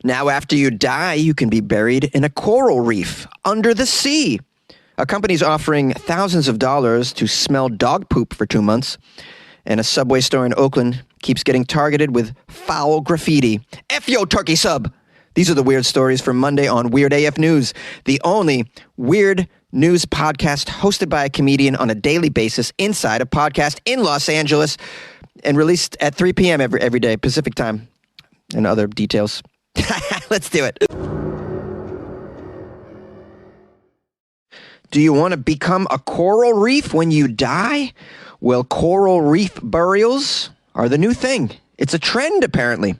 Now, after you die, you can be buried in a coral reef under the sea. A company's offering thousands of dollars to smell dog poop for 2 months. And a Subway store in Oakland keeps getting targeted with foul graffiti. F yo, turkey sub! These are the weird stories from Monday on Weird AF News, the only weird news podcast hosted by a comedian on a daily basis inside a podcast in Los Angeles and released at 3 p.m. every day, Pacific time, and other details. Let's do it. Do you want to become a coral reef when you die? Well, coral reef burials are the new thing. It's a trend, apparently.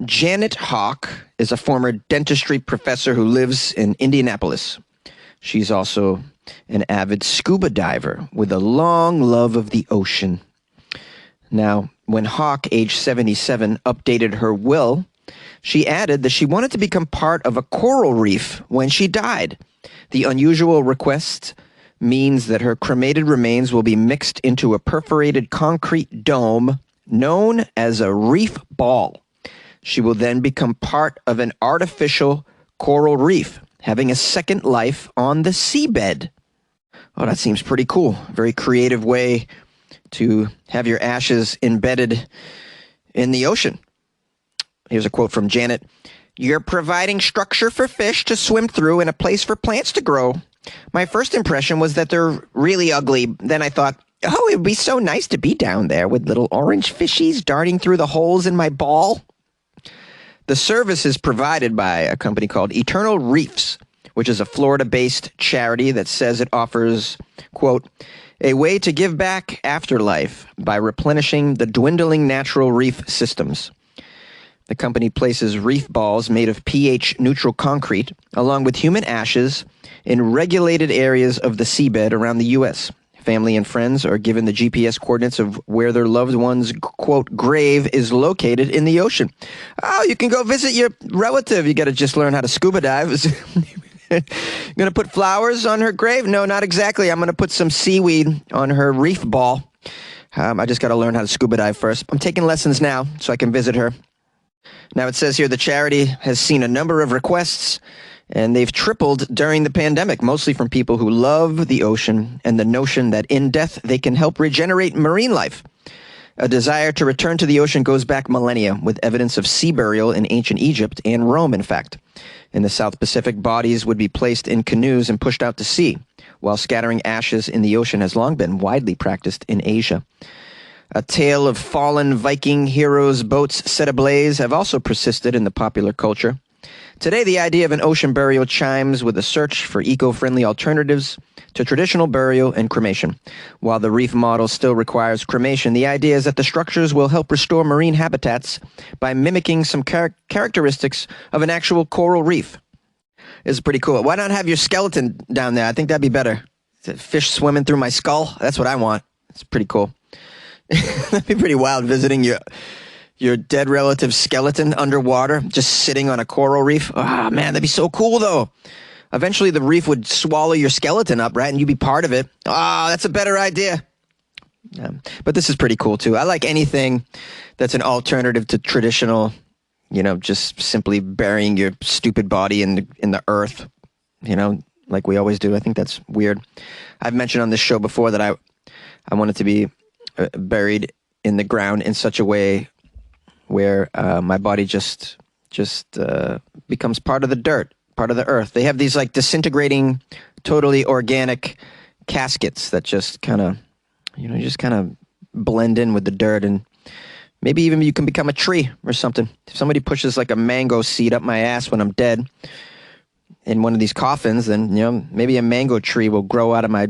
Janet Hawk is a former dentistry professor who lives in Indianapolis. She's also an avid scuba diver with a long love of the ocean. Now, when Hawk, age 77, updated her will, she added that she wanted to become part of a coral reef when she died. The unusual request means that her cremated remains will be mixed into a perforated concrete dome known as a reef ball. She will then become part of an artificial coral reef, having a second life on the seabed. Oh, that seems pretty cool. Very creative way to have your ashes embedded in the ocean. Here's a quote from Janet. "You're providing structure for fish to swim through and a place for plants to grow. My first impression was that they're really ugly. Then I thought, oh, it would be so nice to be down there with little orange fishies darting through the holes in my ball." The service is provided by a company called Eternal Reefs, which is a Florida-based charity that says it offers, quote, a way to give back afterlife by replenishing the dwindling natural reef systems. The company places reef balls made of pH-neutral concrete, along with human ashes, in regulated areas of the seabed around the U.S. Family and friends are given the GPS coordinates of where their loved one's, quote, grave is located in the ocean. Oh, you can go visit your relative. You got to just learn how to scuba dive. Going to put flowers on her grave? No, not exactly. I'm going to put some seaweed on her reef ball. I just got to learn how to scuba dive first. I'm taking lessons now so I can visit her. Now, it says here the charity has seen a number of requests, and they've tripled during the pandemic, mostly from people who love the ocean and the notion that in death they can help regenerate marine life. A desire to return to the ocean goes back millennia, with evidence of sea burial in ancient Egypt and Rome, in fact. In the South Pacific, bodies would be placed in canoes and pushed out to sea, while scattering ashes in the ocean has long been widely practiced in Asia. A tale of fallen Viking heroes' boats set ablaze have also persisted in the popular culture. Today, the idea of an ocean burial chimes with a search for eco-friendly alternatives to traditional burial and cremation. While the reef model still requires cremation, the idea is that the structures will help restore marine habitats by mimicking some characteristics of an actual coral reef. It's pretty cool. Why not have your skeleton down there? I think that'd be better. Fish swimming through my skull? That's what I want. It's pretty cool. That'd be pretty wild, visiting your dead relative's skeleton underwater, just sitting on a coral reef. Ah, man, that'd be so cool, though. Eventually, the reef would swallow your skeleton up, right? And you'd be part of it. Ah, that's a better idea. But this is pretty cool, too. I like anything that's an alternative to traditional, just simply burying your stupid body in the earth, like we always do. I think that's weird. I've mentioned on this show before that I wanted to be buried in the ground in such a way where my body just becomes part of the dirt, part of the earth. They have these like disintegrating, totally organic caskets that just kind of blend in with the dirt, and maybe even you can become a tree or something. If somebody pushes like a mango seed up my ass when I'm dead in one of these coffins, then maybe a mango tree will grow out of my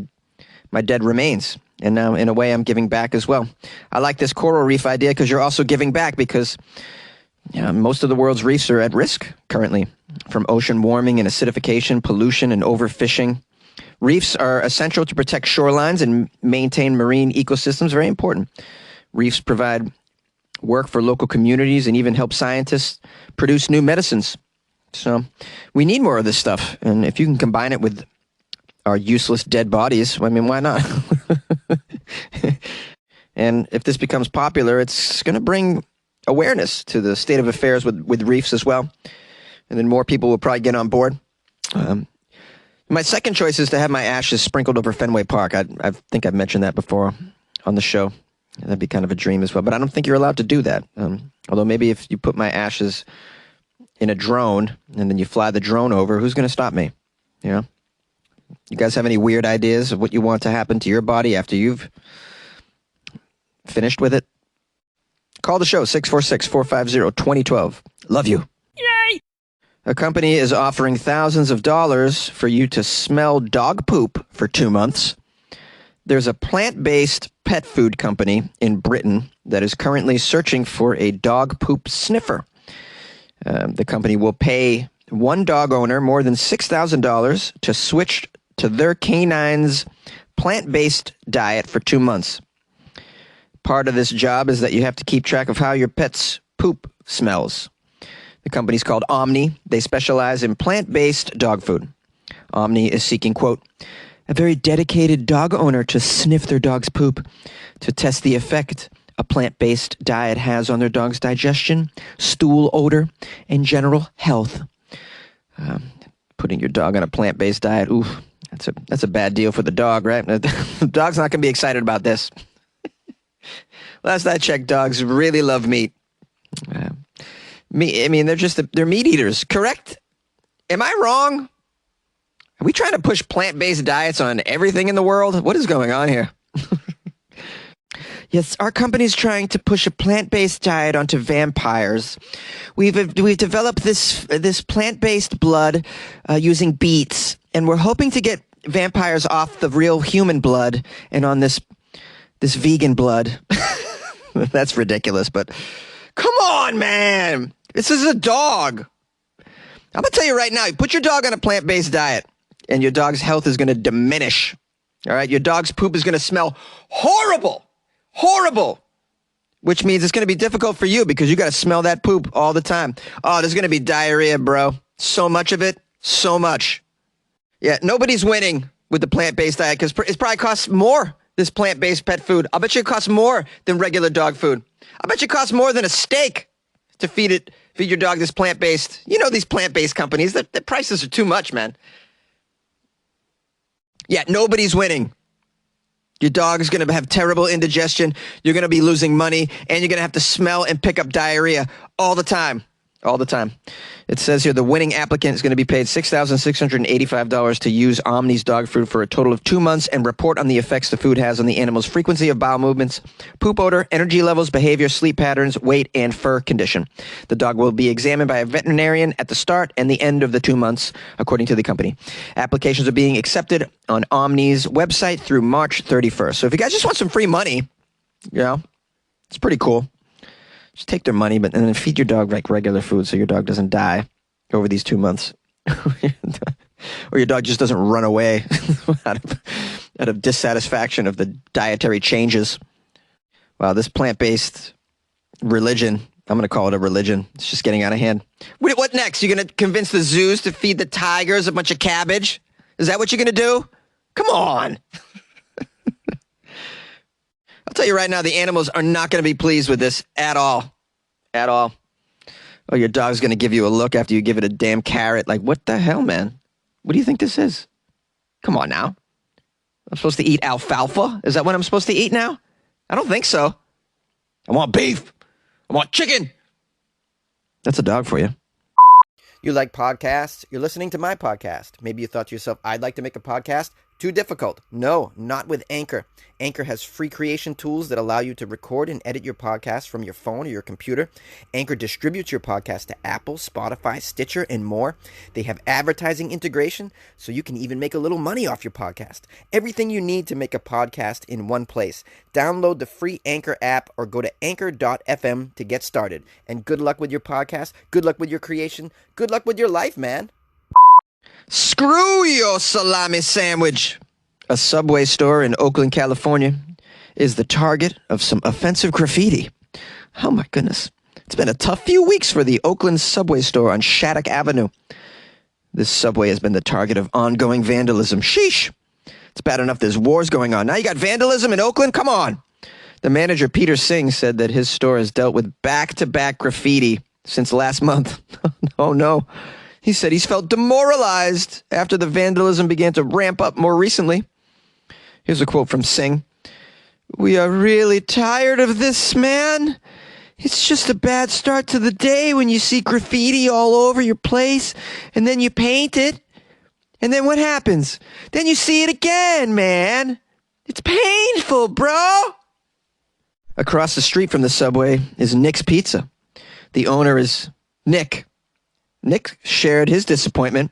dead remains. And now, in a way, I'm giving back as well. I like this coral reef idea because you're also giving back because most of the world's reefs are at risk currently from ocean warming and acidification, pollution, and overfishing. Reefs are essential to protect shorelines and maintain marine ecosystems. Very important. Reefs provide work for local communities and even help scientists produce new medicines. So we need more of this stuff. And if you can combine it with our useless dead bodies, I mean, why not? And if this becomes popular, it's going to bring awareness to the state of affairs with reefs as well. And then more people will probably get on board. My second choice is to have my ashes sprinkled over Fenway Park. I think I've mentioned that before on the show. That'd be kind of a dream as well. But I don't think you're allowed to do that. Although maybe if you put my ashes in a drone and then you fly the drone over, who's going to stop me? You know? You guys have any weird ideas of what you want to happen to your body after you've finished with it? Call the show, 646-450-2012. Love you. Yay! A company is offering thousands of dollars for you to smell dog poop for 2 months. There's a plant-based pet food company in Britain that is currently searching for a dog poop sniffer. The company will pay one dog owner more than $6,000 to switch to their canine's plant-based diet for 2 months. Part of this job is that you have to keep track of how your pet's poop smells. The company's called Omni. They specialize in plant-based dog food. Omni is seeking, quote, a very dedicated dog owner to sniff their dog's poop to test the effect a plant-based diet has on their dog's digestion, stool odor, and general health. Putting your dog on a plant-based diet, ooh, that's a bad deal for the dog, right? The dog's not going to be excited about this. Last I checked, dogs really love meat. I mean, they're meat eaters, correct? Am I wrong? Are we trying to push plant-based diets on everything in the world? What is going on here? Yes, our company's trying to push a plant-based diet onto vampires. We've developed this plant-based blood using beets, and we're hoping to get vampires off the real human blood and on this vegan blood. That's ridiculous, but come on, man. This is a dog. I'm going to tell you right now, you put your dog on a plant-based diet and your dog's health is going to diminish. All right? Your dog's poop is going to smell horrible. Horrible. Which means it's going to be difficult for you because you got to smell that poop all the time. Oh, there's going to be diarrhea, bro. So much of it. So much. Yeah, nobody's winning with the plant-based diet because it probably costs more. This plant-based pet food. I'll bet you it costs more than regular dog food. I bet you it costs more than a steak to feed your dog this plant-based. You know these plant-based companies, the prices are too much, man. Yeah, nobody's winning. Your dog is going to have terrible indigestion. You're going to be losing money, and you're going to have to smell and pick up diarrhea all the time. All the time. It says here the winning applicant is going to be paid $6,685 to use Omni's dog food for a total of 2 months and report on the effects the food has on the animal's frequency of bowel movements, poop odor, energy levels, behavior, sleep patterns, weight, and fur condition. The dog will be examined by a veterinarian at the start and the end of the 2 months, according to the company. Applications are being accepted on Omni's website through March 31st. So if you guys just want some free money, you know, it's pretty cool. Just take their money, and then feed your dog like regular food so your dog doesn't die over these 2 months. Or your dog just doesn't run away out of dissatisfaction of the dietary changes. Wow, this plant-based religion, I'm going to call it a religion. It's just getting out of hand. What next? You're going to convince the zoos to feed the tigers a bunch of cabbage? Is that what you're going to do? Come on. I'll tell you right now, the animals are not going to be pleased with this at all. At all. Oh, your dog's going to give you a look after you give it a damn carrot. Like, what the hell, man? What do you think this is? Come on now. I'm supposed to eat alfalfa? Is that what I'm supposed to eat now? I don't think so. I want beef. I want chicken. That's a dog for you. You like podcasts? You're listening to my podcast. Maybe you thought to yourself, I'd like to make a podcast. Too difficult. No, not with Anchor. Anchor has free creation tools that allow you to record and edit your podcast from your phone or your computer. Anchor distributes your podcast to Apple, Spotify, Stitcher, and more. They have advertising integration, so you can even make a little money off your podcast. Everything you need to make a podcast in one place. Download the free Anchor app or go to anchor.fm to get started. And good luck with your podcast. Good luck with your creation. Good luck with your life, man. Screw your salami sandwich. A Subway store in Oakland, California is the target of some offensive graffiti. Oh my goodness. It's been a tough few weeks for the Oakland Subway store on Shattuck Avenue. This Subway has been the target of ongoing vandalism. Sheesh. It's bad enough there's wars going on. Now you got vandalism in Oakland? Come on. The manager, Peter Singh, said that his store has dealt with back-to-back graffiti since last month. Oh, no. He said he's felt demoralized after the vandalism began to ramp up more recently. Here's a quote from Singh. "We are really tired of this, man. It's just a bad start to the day when you see graffiti all over your place, and then you paint it. And then what happens? Then you see it again, man. It's painful, bro." Across the street from the Subway is Nick's Pizza. The owner is Nick. Nick shared his disappointment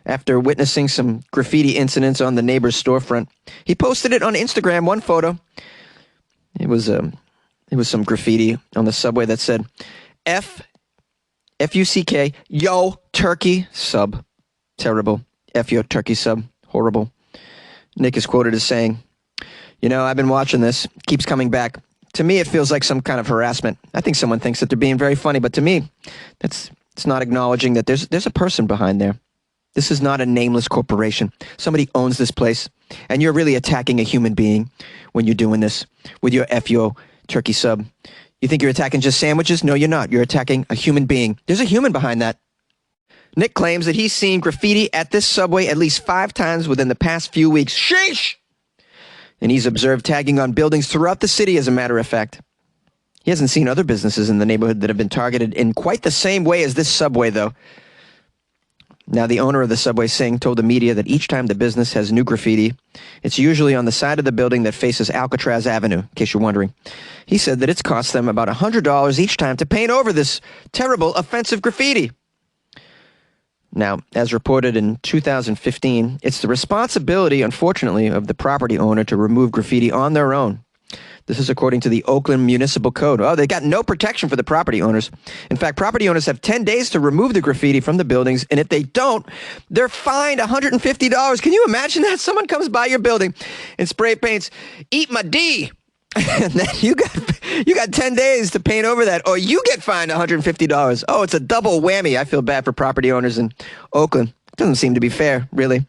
after witnessing some graffiti incidents on the neighbor's storefront. He posted it on Instagram, one photo. It was some graffiti on the Subway that said, F-U-C-K, yo, turkey sub. Terrible. F yo, turkey sub. Horrible. Nick is quoted as saying, I've been watching this. Keeps coming back. To me, it feels like some kind of harassment. I think someone thinks that they're being very funny, but to me, it's not acknowledging that there's a person behind there. This is not a nameless corporation. Somebody owns this place, and you're really attacking a human being when you're doing this with your FYO turkey sub. You think you're attacking just sandwiches? No, you're not. You're attacking a human being. There's a human behind that. Nick claims that he's seen graffiti at this Subway at least 5 times within the past few weeks. Sheesh! And he's observed tagging on buildings throughout the city, as a matter of fact. He hasn't seen other businesses in the neighborhood that have been targeted in quite the same way as this Subway, though. Now, the owner of the Subway, Singh, told the media that each time the business has new graffiti, it's usually on the side of the building that faces Alcatraz Avenue, in case you're wondering. He said that it's cost them about $100 each time to paint over this terrible, offensive graffiti. Now, as reported in 2015, it's the responsibility, unfortunately, of the property owner to remove graffiti on their own. This is according to the Oakland Municipal Code. Oh, they got no protection for the property owners. In fact, property owners have 10 days to remove the graffiti from the buildings, and if they don't, they're fined $150. Can you imagine that? Someone comes by your building and spray paints, "Eat my D," and then you got 10 days to paint over that, or you get fined $150. Oh, it's a double whammy. I feel bad for property owners in Oakland. It doesn't seem to be fair, really.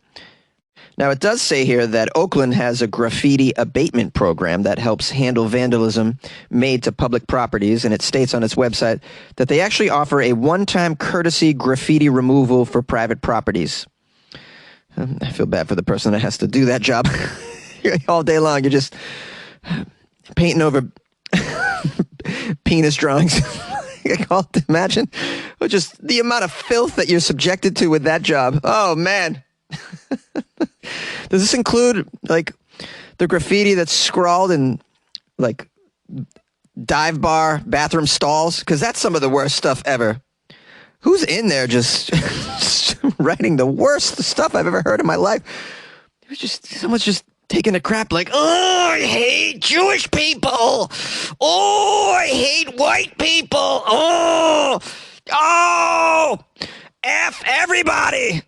Now, it does say here that Oakland has a graffiti abatement program that helps handle vandalism made to public properties, and it states on its website that they actually offer a one-time courtesy graffiti removal for private properties. I feel bad for the person that has to do that job. All day long, you're just painting over penis drawings. Imagine just the amount of filth that you're subjected to with that job. Oh, man. Does this include, like, the graffiti that's scrawled in, like, dive bar bathroom stalls? Because that's some of the worst stuff ever. Who's in there just writing the worst stuff I've ever heard in my life? It was just, someone's just taking a crap like, "Oh, I hate Jewish people. Oh, I hate white people. Oh, F everybody."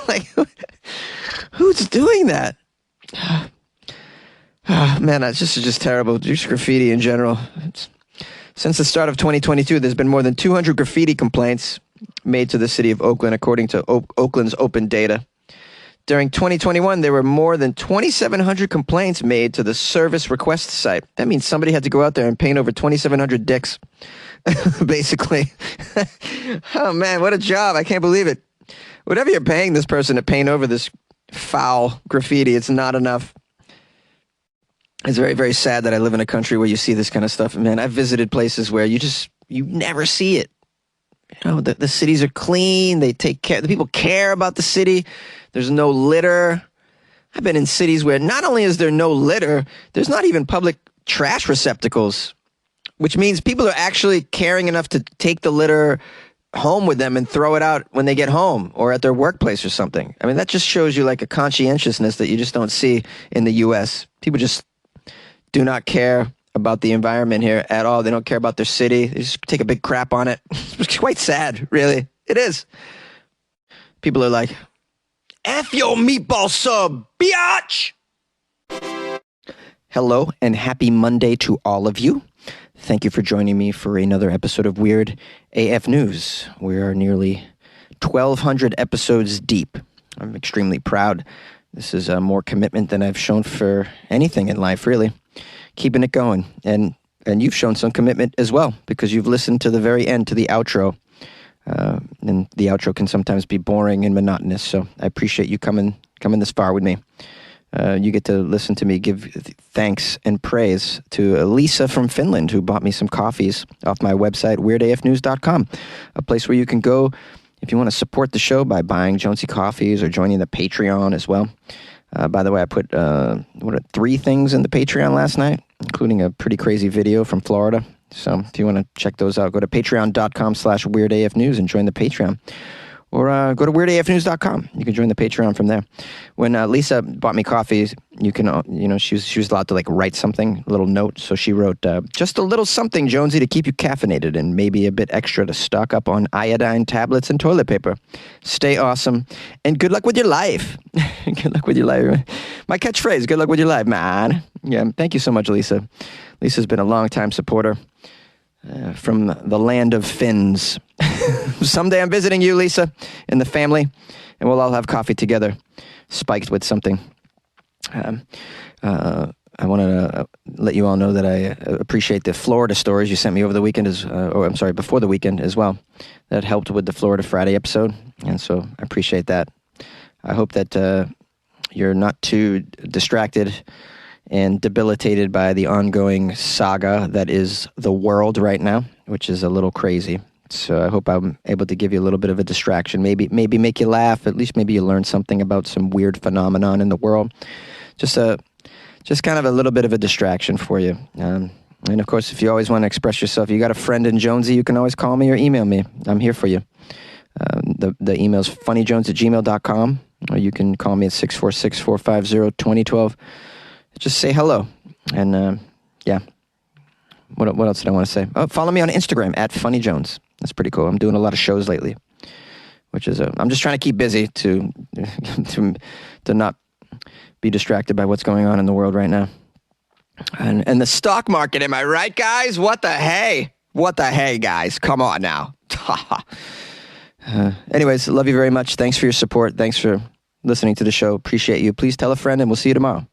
Like, who's doing that? Man, this is just terrible. Just graffiti in general. Since the start of 2022, there's been more than 200 graffiti complaints made to the city of Oakland, according to Oakland's open data. During 2021, there were more than 2,700 complaints made to the service request site. That means somebody had to go out there and paint over 2,700 dicks, basically. Oh, man, what a job. I can't believe it. Whatever you're paying this person to paint over this foul graffiti, it's not enough. It's very, very sad that I live in a country where you see this kind of stuff. Man, I've visited places where you never see it. You know, the cities are clean. They take care. The people care about the city. There's no litter. I've been in cities where not only is there no litter, there's not even public trash receptacles, which means people are actually caring enough to take the litter home with them and throw it out when they get home or at their workplace or something. I mean, that just shows you like a conscientiousness that you just don't see in the U.S. People just do not care about the environment here at all. They don't care about their city. They just take a big crap on it. It's quite sad, really. It is. People are like, "F your meatball sub, biatch!" Hello and happy Monday to all of you. Thank you for joining me for another episode of Weird AF News. We are nearly 1,200 episodes deep. I'm extremely proud. This is more commitment than I've shown for anything in life, really. keeping it going. And you've shown some commitment as well, because you've listened to the very end, to the outro. And the outro can sometimes be boring and monotonous. So I appreciate you coming this far with me. You get to listen to me give thanks and praise to Lisa from Finland, who bought me some coffees off my website, weirdafnews.com, a place where you can go if you want to support the show by buying JONESY coffees or joining the Patreon as well. By the way, I put 3 things in the Patreon last night, including a pretty crazy video from Florida. So if you want to check those out, go to patreon.com/weirdafnews and join the Patreon. Or go to weirdafnews.com. You can join the Patreon from there. When Lisa bought me coffee, you can, she was allowed to like write something, a little note. So she wrote, just a little something, Jonesy, to keep you caffeinated and maybe a bit extra to stock up on iodine tablets and toilet paper. Stay awesome and good luck with your life. Good luck with your life. My catchphrase, good luck with your life, man. Yeah, thank you so much, Lisa. Lisa's been a long-time supporter from the land of Finns. Someday I'm visiting you, Lisa, and the family, and we'll all have coffee together, spiked with something. I want to let you all know that I appreciate the Florida stories you sent me over the weekend, before the weekend as well. That helped with the Florida Friday episode, and so I appreciate that. I hope that you're not too distracted and debilitated by the ongoing saga that is the world right now, which is a little crazy. So I hope I'm able to give you a little bit of a distraction, maybe make you laugh, at least maybe you learn something about some weird phenomenon in the world. Just kind of a little bit of a distraction for you. And of course, if you always want to express yourself, you got a friend in Jonesy, you can always call me or email me. I'm here for you. The email's funnyjones@gmail.com, or you can call me at 646-450-2012. Just say hello. And yeah. What else did I want to say? Oh, follow me on Instagram @funnyjones. That's pretty cool. I'm doing a lot of shows lately, which is I'm just trying to keep busy to not be distracted by what's going on in the world right now. And the stock market, am I right, guys? What the hey? What the hey, guys? Come on now. Anyways, love you very much. Thanks for your support. Thanks for listening to the show. Appreciate you. Please tell a friend, and we'll see you tomorrow.